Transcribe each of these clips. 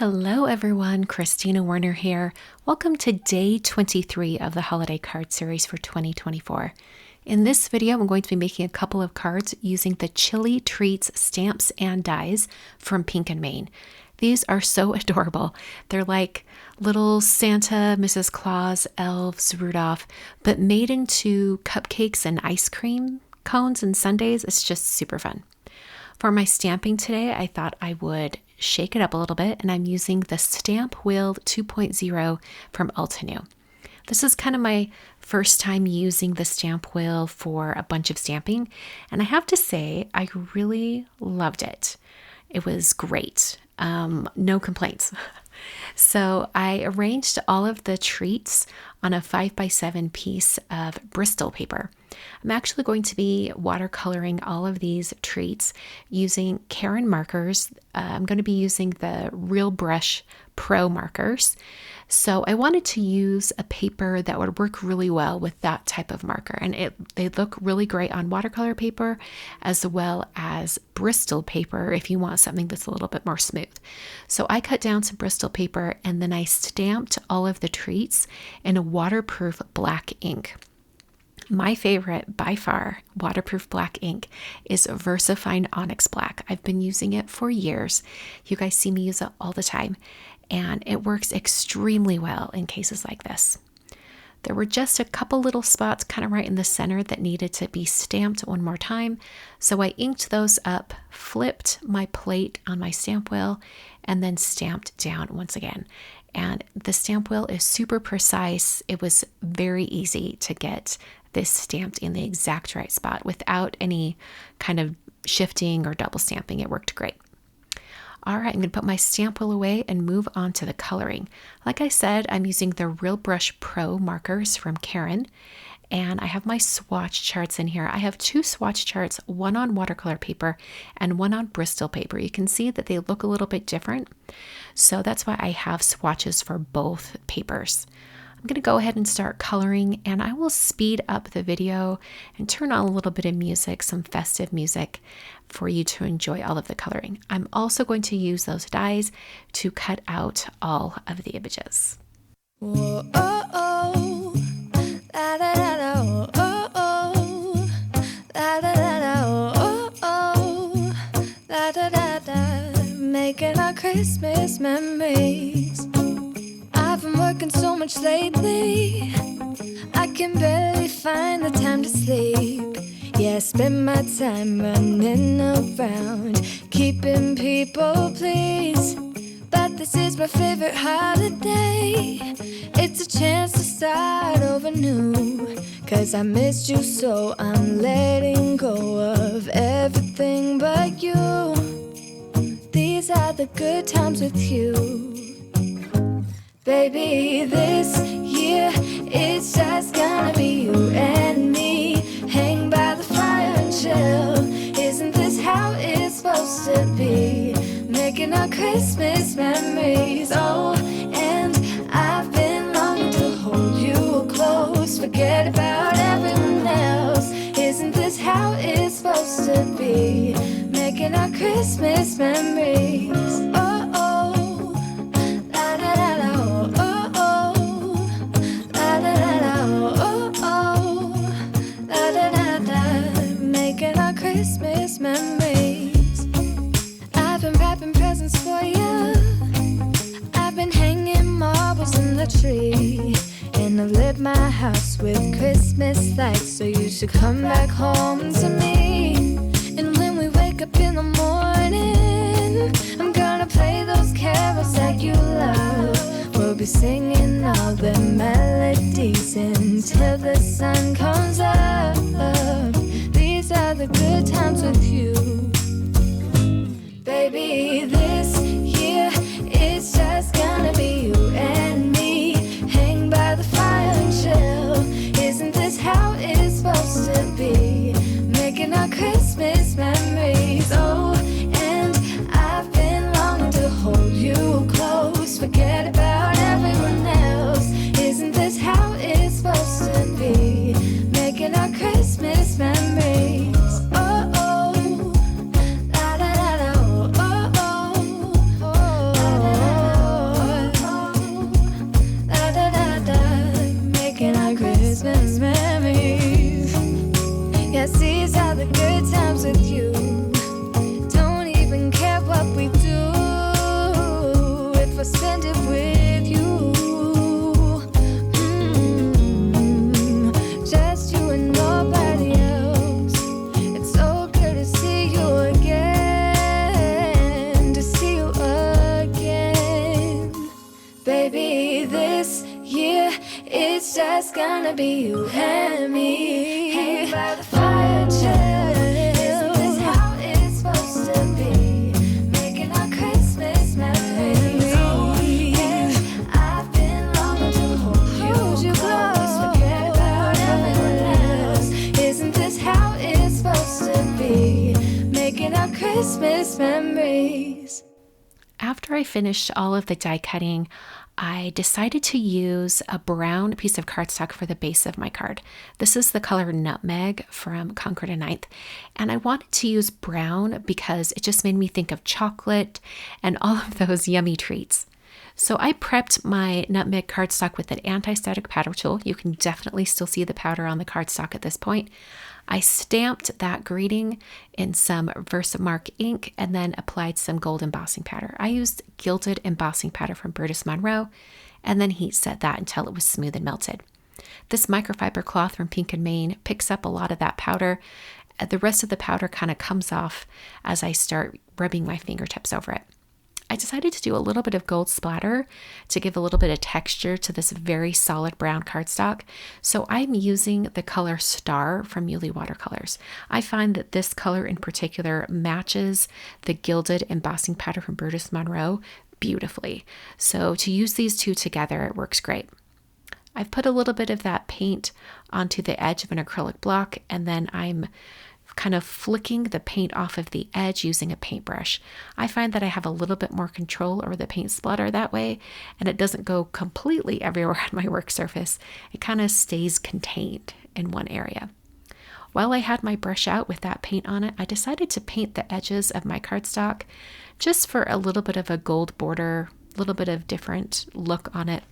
Hello everyone, Christina Werner here. Welcome to day 23 of the holiday card series for 2024. In this video, I'm going to be making a couple of cards using the Chili Treats stamps and dies from Pink and Main. These are so adorable. They're like little Santa, Mrs. Claus, elves, Rudolph, but made into cupcakes and ice cream cones and sundaes. It's just super fun. For my stamping today, I thought I would shake it up a little bit, and I'm using the Stampwheel 2.0 from Altenew. This is kind of my first time using the stamp wheel for a bunch of stamping, and I have to say I really loved it. It was great. No complaints. So I arranged all of the treats on a 5x7 piece of Bristol paper. I'm actually going to be watercoloring all of these treats using Karin markers. I'm going to be using the Realbrush Pro markers. So I wanted to use a paper that would work really well with that type of marker. And they look really great on watercolor paper as well as Bristol paper if you want something that's a little bit more smooth. So I cut down some Bristol paper and then I stamped all of the treats in a waterproof black ink. My favorite, by far, waterproof black ink is Versafine Onyx Black. I've been using it for years. You guys see me use it all the time, and it works extremely well in cases like this. There were just a couple little spots kind of right in the center that needed to be stamped one more time, so I inked those up, flipped my plate on my stamp wheel, and then stamped down once again. And the stamp wheel is super precise. It was very easy to get this stamped in the exact right spot without any kind of shifting or double stamping. It worked great. All right, I'm going to put my stamp wheel away and move on to the coloring. Like I said, I'm using the Realbrush Pro markers from Karin, and I have my swatch charts in here. I have two swatch charts, one on watercolor paper and one on Bristol paper. You can see that they look a little bit different, so that's why I have swatches for both papers. I'm going to go ahead and start coloring, and I will speed up the video and turn on a little bit of music, some festive music, for you to enjoy all of the coloring. I'm also going to use those dies to cut out all of the images. Whoa, oh, oh. Da, da, da, da, oh, oh. Da, da, da, da, oh, oh. Da, da, da, da. Making our Christmas memories. I've been working so much lately, I can barely find the time to sleep. Yeah, I spend my time running around, keeping people pleased. But this is my favorite holiday. It's a chance to start over new. 'Cause I missed you, so I'm letting go of everything but you. These are the good times with you. Baby, this year it's just gonna be you and me. Hang by the fire and chill. Isn't this how it's supposed to be? Making our Christmas memories. Oh, and I've been longing to hold you close. Forget about everyone else. Isn't this how it's supposed to be? Making our Christmas memories. Oh, oh. Christmas memories. I've been wrapping presents for you. I've been hanging marbles in the tree, and I've lit my house with Christmas lights. So you should come back home to me. And when we wake up in the morning, I'm gonna play those carols that you love. We'll be singing all the melodies until the sun comes up. These are the good times with you. Baby, this year it's just gonna be you and me. Hang by the fire and chill. Isn't this how it's supposed to be? Making our Christmas memories. Oh, and I've been longing to hold you close. Forget about everyone Baby, this year it's just gonna be you and me. Hanging by the fire chill. Isn't this how it's supposed to be? Making our Christmas memories. Oh, yeah. I've been longing to hold you close. Forget about everyone else. Isn't this how it's supposed to be? Making our Christmas memories. After I finished all of the die cutting, I decided to use a brown piece of cardstock for the base of my card. This is the color Nutmeg from Concord and Ninth, and I wanted to use brown because it just made me think of chocolate and all of those yummy treats. So I prepped my Nutmeg cardstock with an anti-static powder tool. You can definitely still see the powder on the cardstock at this point. I stamped that greeting in some Versamark ink and then applied some gold embossing powder. I used gilded embossing powder from Brutus Monroe and then heat set that until it was smooth and melted. This microfiber cloth from Pink and Maine picks up a lot of that powder. The rest of the powder kind of comes off as I start rubbing my fingertips over it. I decided to do a little bit of gold splatter to give a little bit of texture to this very solid brown cardstock. So I'm using the color Star from Iuile Watercolors. I find that this color in particular matches the gilded embossing powder from Brutus Monroe beautifully. So to use these two together, it works great. I've put a little bit of that paint onto the edge of an acrylic block, and then I'm kind of flicking the paint off of the edge using a paintbrush. I find that I have a little bit more control over the paint splatter that way, and it doesn't go completely everywhere on my work surface. It kind of stays contained in one area. While I had my brush out with that paint on it, I decided to paint the edges of my cardstock just for a little bit of a gold border, a little bit of different look on it.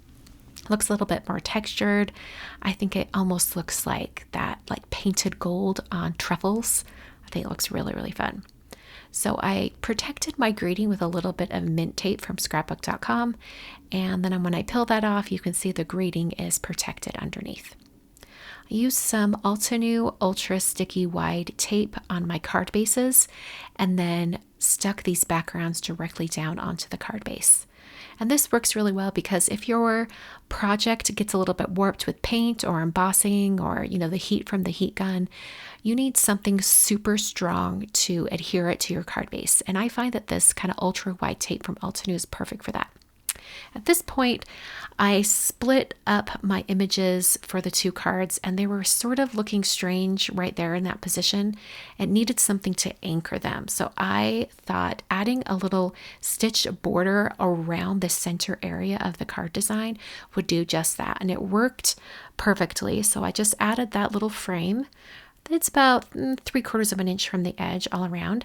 Looks a little bit more textured. I think it almost looks like that, like painted gold on truffles. I think it looks really, really fun. So I protected my greeting with a little bit of mint tape from scrapbook.com. And then when I peel that off, you can see the greeting is protected underneath. I used some Altenew Ultra Sticky Wide tape on my card bases and then stuck these backgrounds directly down onto the card base. And this works really well because if your project gets a little bit warped with paint or embossing or, the heat from the heat gun, you need something super strong to adhere it to your card base. And I find that this kind of ultra wide tape from Altenew is perfect for that. At this point, I split up my images for the two cards and they were sort of looking strange right there in that position. It needed something to anchor them. So I thought adding a little stitched border around the center area of the card design would do just that. And it worked perfectly. So I just added that little frame. It's about 3/4 of an inch from the edge all around.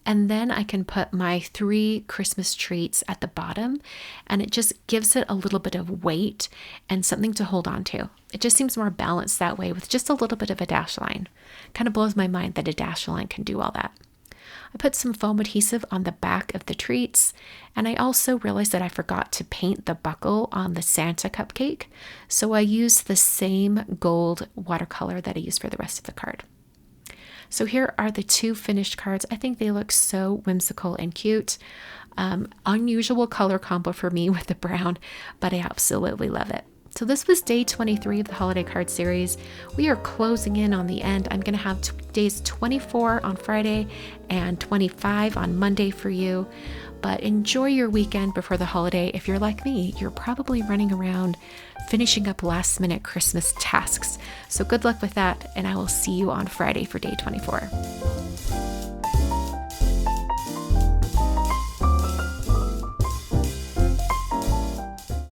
And then I can put my 3 Christmas treats at the bottom, and it just gives it a little bit of weight and something to hold on to. It just seems more balanced that way with just a little bit of a dash line. Kind of blows my mind that a dash line can do all that. I put some foam adhesive on the back of the treats, and I also realized that I forgot to paint the buckle on the Santa cupcake, so I used the same gold watercolor that I used for the rest of the card. So here are the 2 finished cards. I think they look so whimsical and cute. Unusual color combo for me with the brown, but I absolutely love it. So this was day 23 of the holiday card series. We are closing in on the end. I'm going to have days 24 on Friday and 25 on Monday for you. But enjoy your weekend before the holiday. If you're like me, you're probably running around finishing up last minute Christmas tasks. So good luck with that, and I will see you on Friday for day 24.